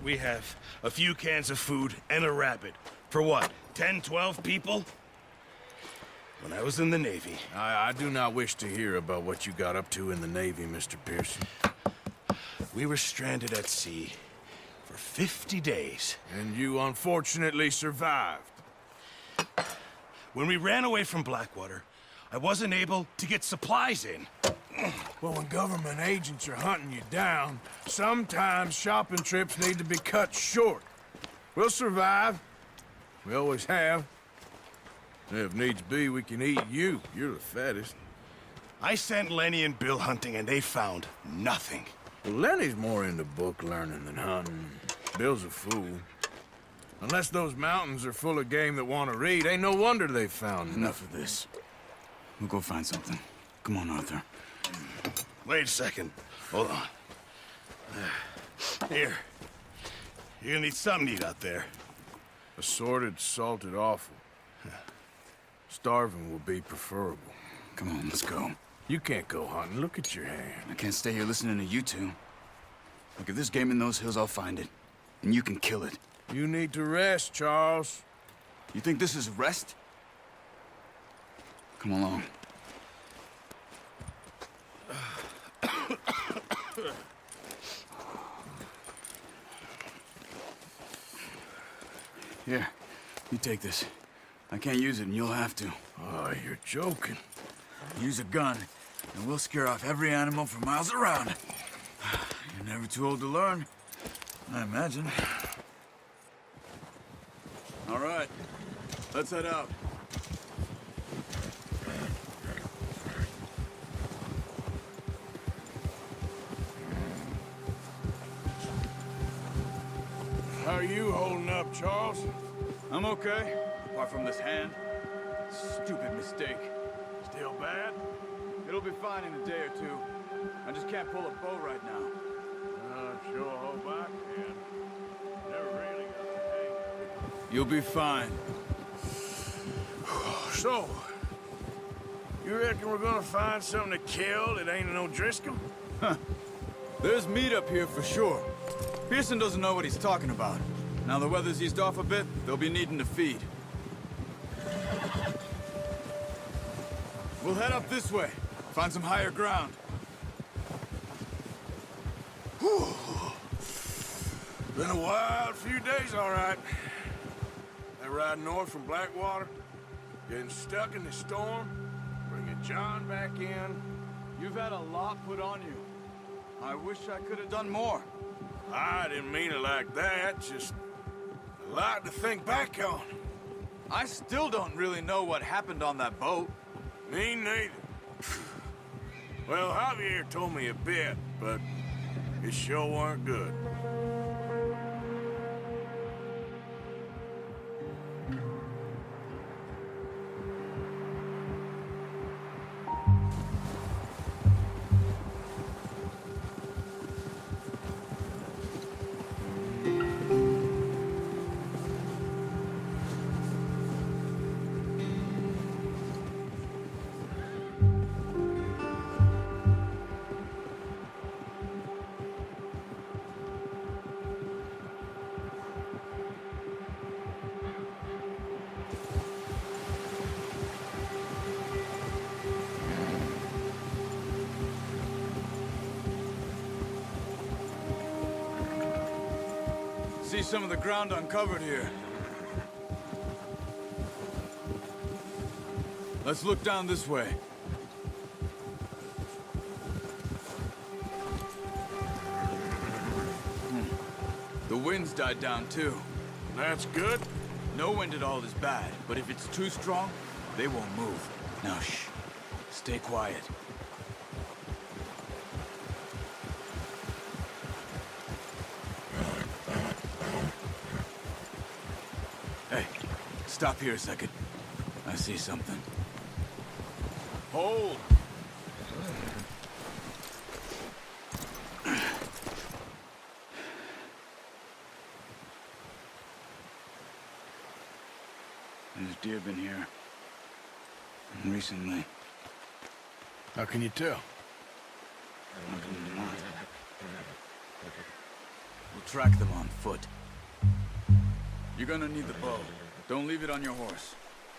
We have a few cans of food and a rabbit. For what, 10, 12 people? When I was in the Navy... I do not wish to hear about what you got up to in the Navy, Mr. Pearson. We were stranded at sea for 50 days. And you unfortunately survived. When we ran away from Blackwater, I wasn't able to get supplies in. Well, when government agents are hunting you down, sometimes shopping trips need to be cut short. We'll survive. We always have. If needs be, we can eat you. You're the fattest. I sent Lenny and Bill hunting, and they found nothing. Well, Lenny's more into book learning than hunting. Bill's a fool. Unless those mountains are full of game that want to read, ain't no wonder they found Enough of this. We'll go find something. Come on, Arthur. Wait a second. Hold on. Here. You're gonna need something to eat out there. Assorted, salted offal. Starving will be preferable. Come on, let's go. You can't go hunting. Look at your hand. I can't stay here listening to you two. Look, if there's game in those hills, I'll find it. And you can kill it. You need to rest, Charles. You think this is rest? Come along. Here, you take this. I can't use it, and you'll have to. Oh, you're joking. Use a gun, and we'll scare off every animal for miles around. You're never too old to learn, I imagine. All right, let's head out. How are you holding up, Charles? I'm okay, apart from this hand. Stupid mistake. Still bad? It'll be fine in a day or two. I just can't pull a bow right now. Sure hope I can. Never really got the hang of it. You'll be fine. So, you reckon we're gonna find something to kill that ain't no Driscoll? There's meat up here for sure. Pearson doesn't know what he's talking about. Now the weather's eased off a bit, they'll be needing to feed. We'll head up this way. Find some higher ground. Whew. Been a wild few days, all right. That ride north from Blackwater, getting stuck in the storm, bringing John back in. You've had a lot put on you. I wish I could have done more. I didn't mean it like that, just a lot to think back on. I still don't really know what happened on that boat. Me neither. Well, Javier told me a bit, but it sure weren't good. See some of the ground uncovered here. Let's look down this way. The wind's died down too. That's good. No wind at all is bad, but if it's too strong, they won't move. Now shh. Stay quiet. Hey, stop here a second. I see something. Hold. There's deer been here. Recently. How can you tell? How come not? We'll track them on foot. You're gonna need the bow. Don't leave it on your horse.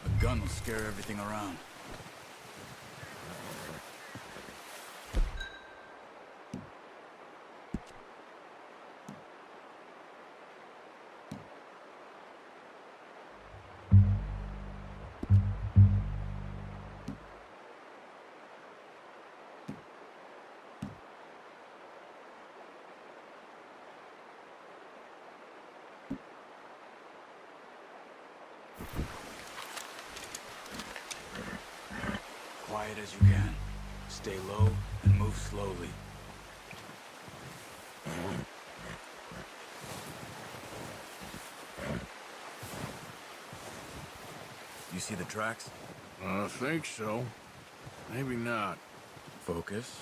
A gun will scare everything around. Quiet as you can. Stay low and move slowly. You see the tracks? I think so. Maybe not. Focus.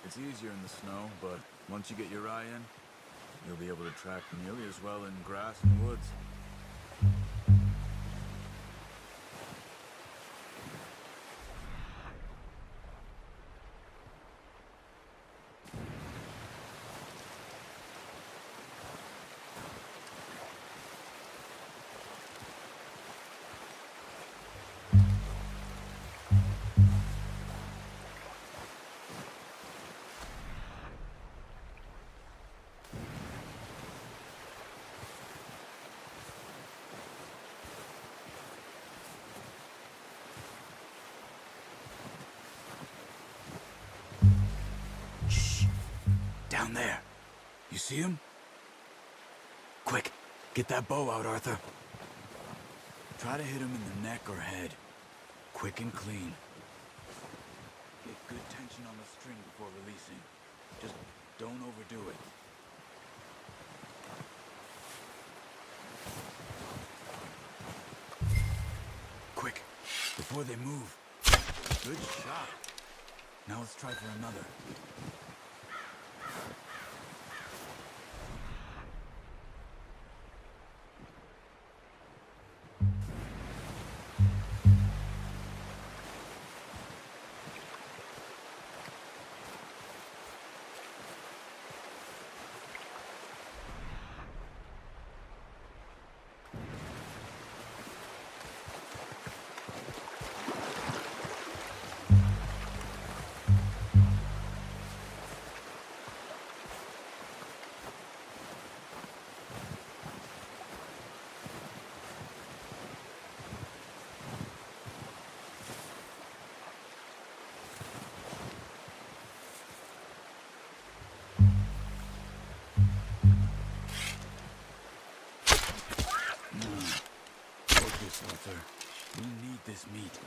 It's easier in the snow, but once you get your eye in, you'll be able to track nearly as well in grass and woods. Down there. You see him? Quick, get that bow out, Arthur. Try to hit him in the neck or head. Quick and clean. Get good tension on the string before releasing. Just don't overdo it. Quick, before they move. Good shot. Now let's try for another. Arthur, we need this meat.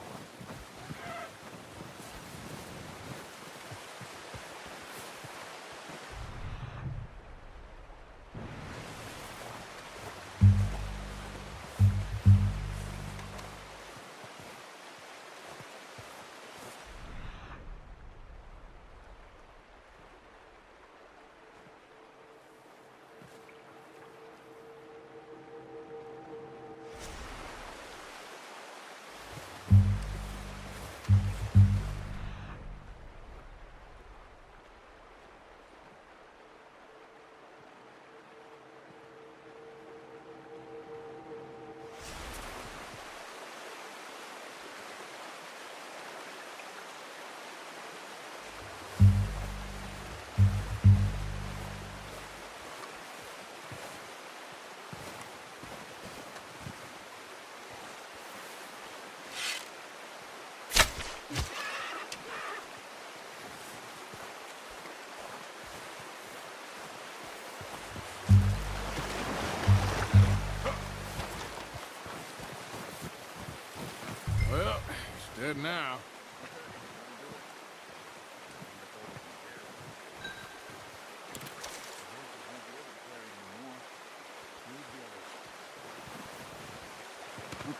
Well, he's dead now.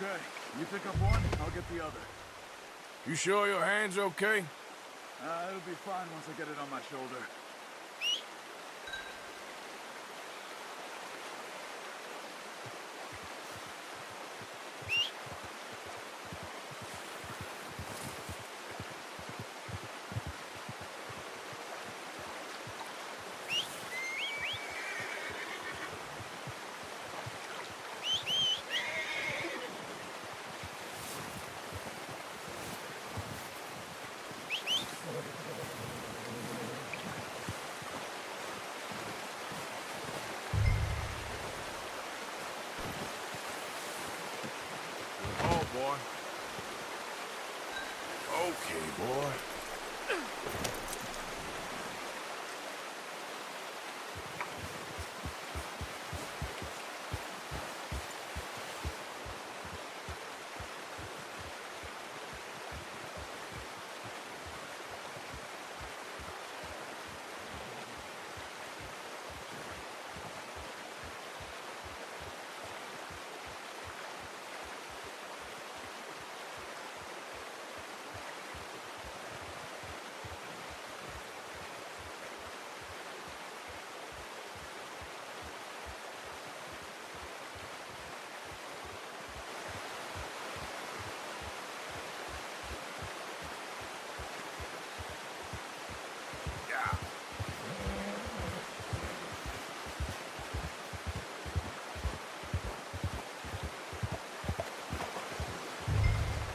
Okay, you pick up one, I'll get the other. You sure your hand's okay? It'll be fine once I get it on my shoulder. Oh, boy. Okay, boy.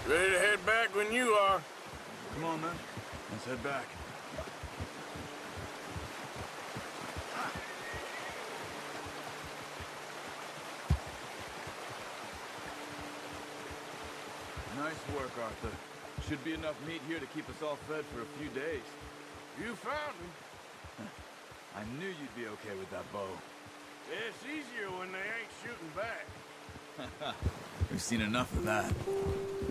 Ready to head back when you are. Come on, then. Let's head back. Nice work, Arthur. Should be enough meat here to keep us all fed for a few days. You found me. I knew you'd be okay with that bow. It's easier when they ain't shooting back. We've seen enough of that.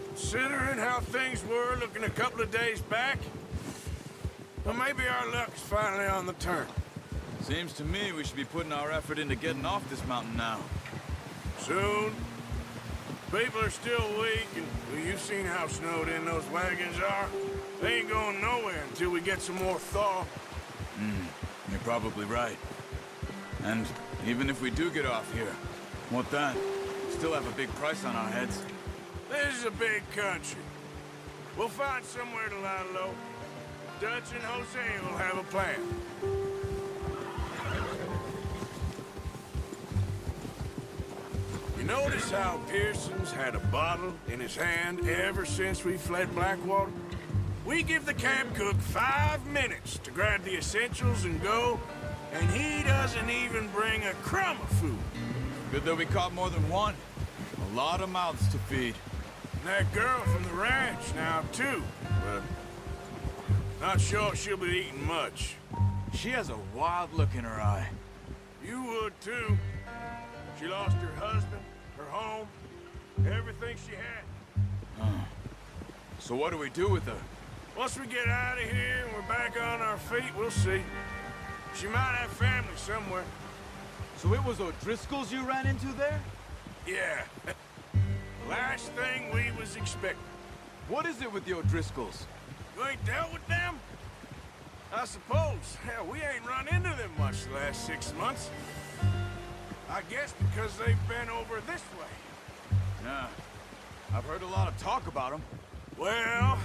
Considering how things were looking a couple of days back, well, maybe our luck's finally on the turn. Seems to me we should be putting our effort into getting off this mountain now. Soon. People are still weak, and well, you've seen how snowed in those wagons are. They ain't going nowhere until we get some more thaw. You're probably right. And even if we do get off here, what then? We still have a big price on our heads. This is a big country. We'll find somewhere to lie low. Dutch and Jose will have a plan. You notice how Pearson's had a bottle in his hand ever since we fled Blackwater? We give the camp cook 5 minutes to grab the essentials and go, and he doesn't even bring a crumb of food. Good that we caught more than one. A lot of mouths to feed. And that girl from the ranch now, too. But not sure she'll be eating much. She has a wild look in her eye. You would, too. She lost her husband, her home, everything she had. So what do we do with her? Once we get out of here and we're back on our feet, we'll see. She might have family somewhere. So it was O'Driscoll's you ran into there? Yeah. Last thing we was expecting. What is it with the O'Driscolls? You ain't dealt with them? I suppose. Hell, we ain't run into them much the last 6 months. I guess because they've been over this way. Nah. I've heard a lot of talk about them. Well,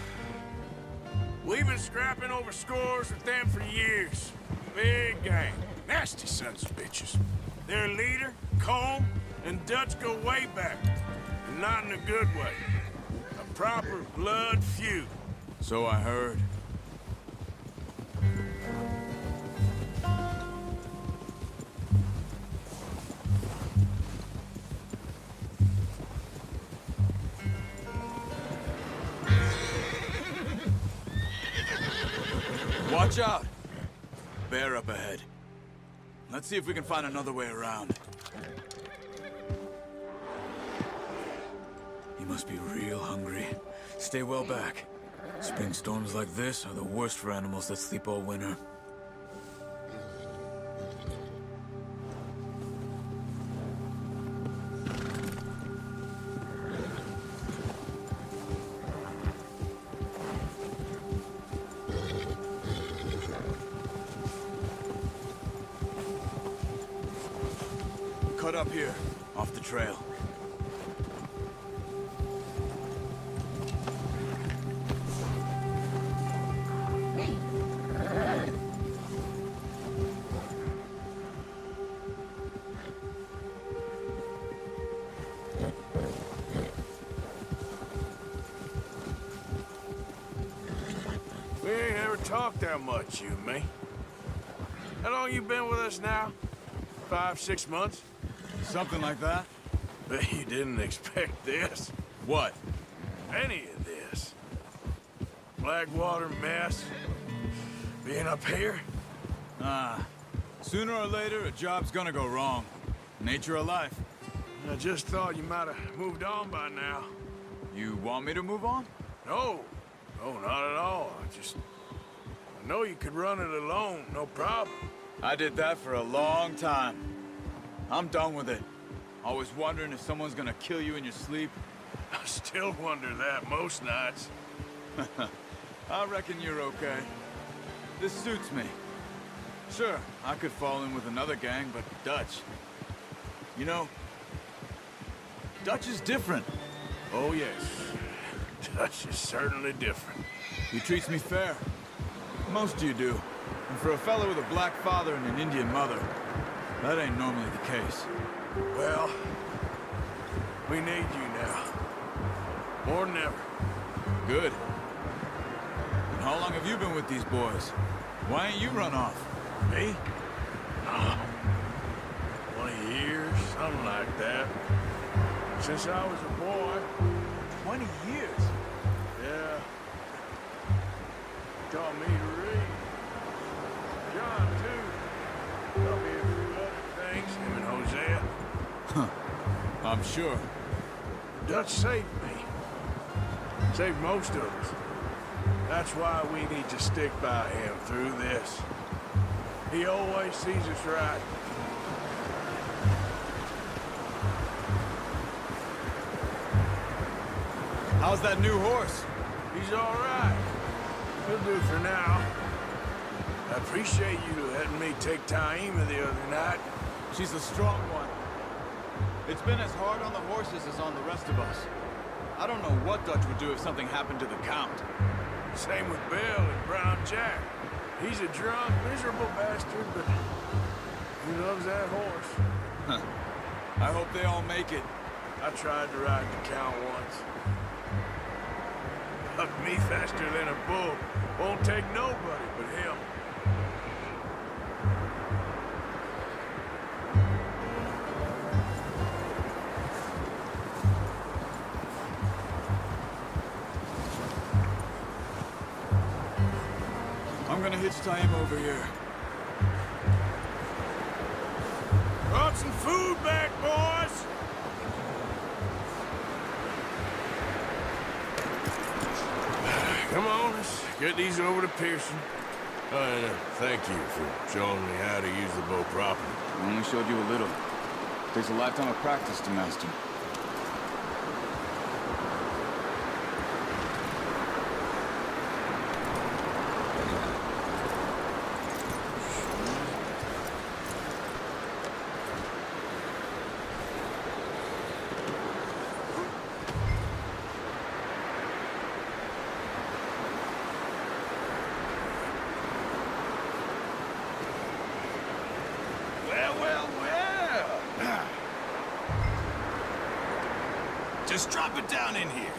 we've been scrapping over scores with them for years. Big gang. Nasty sons of bitches. Their leader, Combe, and Dutch go way back. And not in a good way. A proper blood feud. So I heard. Watch out! Bear up ahead. Let's see if we can find another way around. He must be real hungry. Stay well back. Spring storms like this are the worst for animals that sleep all winter. cut up here, off the trail. We ain't ever talked that much, you and me. How long you been with us now? 5, 6 months? Something like that? Bet you didn't expect this. What? Any of this. Blackwater mess. Being up here? Sooner or later, a job's gonna go wrong. Nature of life. I just thought you might have moved on by now. You want me to move on? No. No, not at all. I know you could run it alone, no problem. I did that for a long time. I'm done with it. Always wondering if someone's gonna kill you in your sleep. I still wonder that most nights. I reckon you're okay. This suits me. Sure, I could fall in with another gang, but Dutch... You know, Dutch is different. Oh, yes. Dutch is certainly different. He treats me fair. Most of you do. And for a fellow with a black father and an Indian mother, that ain't normally the case. Well, we need you now. More than ever. Good. And how long have you been with these boys? Why ain't you run off? Me? 20 years, something like that. Since I was a boy. 20 years? Yeah. Taught me to read. John, too. Taught me a few other things, him and Hosea. I'm sure. Dutch saved me. Saved most of us. That's why we need to stick by him through this. He always sees us right. How's that new horse? He's all right. He'll do for now. I appreciate you letting me take Taima the other night. She's a strong one. It's been as hard on the horses as on the rest of us. I don't know what Dutch would do if something happened to the Count. Same with Bill and Brown Jack. He's a drunk, miserable bastard, but he loves that horse. I hope they all make it. I tried to ride the Count once. Hugged me faster than a bull. Won't take nobody but him. I'm gonna hitch time over here. Brought some food back, boys! Come on, let's get these over to Pearson. Thank you for showing me how to use the bow properly. I only showed you a little. Takes a lifetime of practice to master. Well. Just drop it down in here.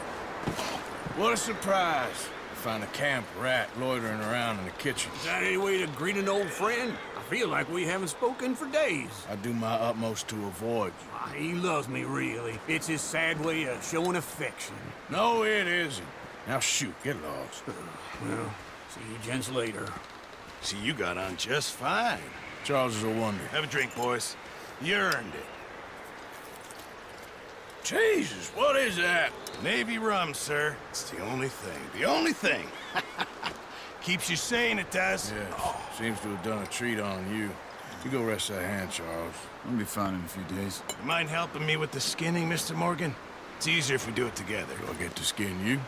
What a surprise. Find a camp rat loitering around in the kitchen. Is that any way to greet an old friend? I feel like we haven't spoken for days. I do my utmost to avoid you. He loves me, really. It's his sad way of showing affection. No, it isn't. Now shoot, get lost. Well, see you gents later. See, you got on just fine. Charles is a wonder. Have a drink, boys. You earned it. Jesus, what is that? Navy rum, sir. It's the only thing. The only thing. Keeps you sane, it does. Yes, seems to have done a treat on you. You go rest that hand, Charles. I'll be fine in a few days. You mind helping me with the skinning, Mr. Morgan? It's easier if we do it together. Do I get to skin you?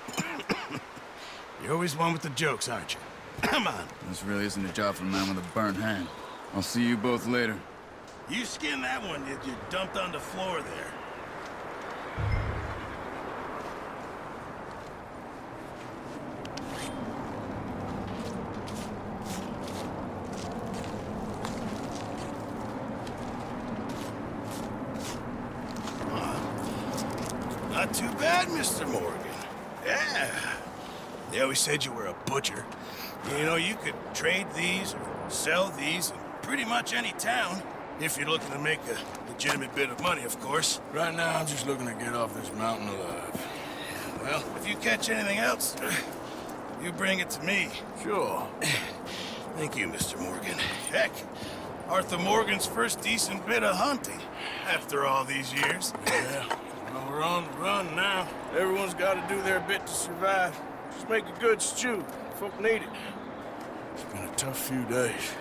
You're always one with the jokes, aren't you? Come on. This really isn't a job for a man with a burnt hand. I'll see you both later. You skinned that one you dumped on the floor there. Not too bad, Mr. Morgan. Yeah. They always said you were a butcher. You know, you could trade these or sell these in pretty much any town. If you're looking to make a legitimate bit of money, of course. Right now, I'm just looking to get off this mountain alive. Well, if you catch anything else, you bring it to me. Sure. Thank you, Mr. Morgan. Heck, Arthur Morgan's first decent bit of hunting after all these years. Yeah. Well, we're on the run now. Everyone's got to do their bit to survive. Just make a good stew. Folk need it. It's been a tough few days.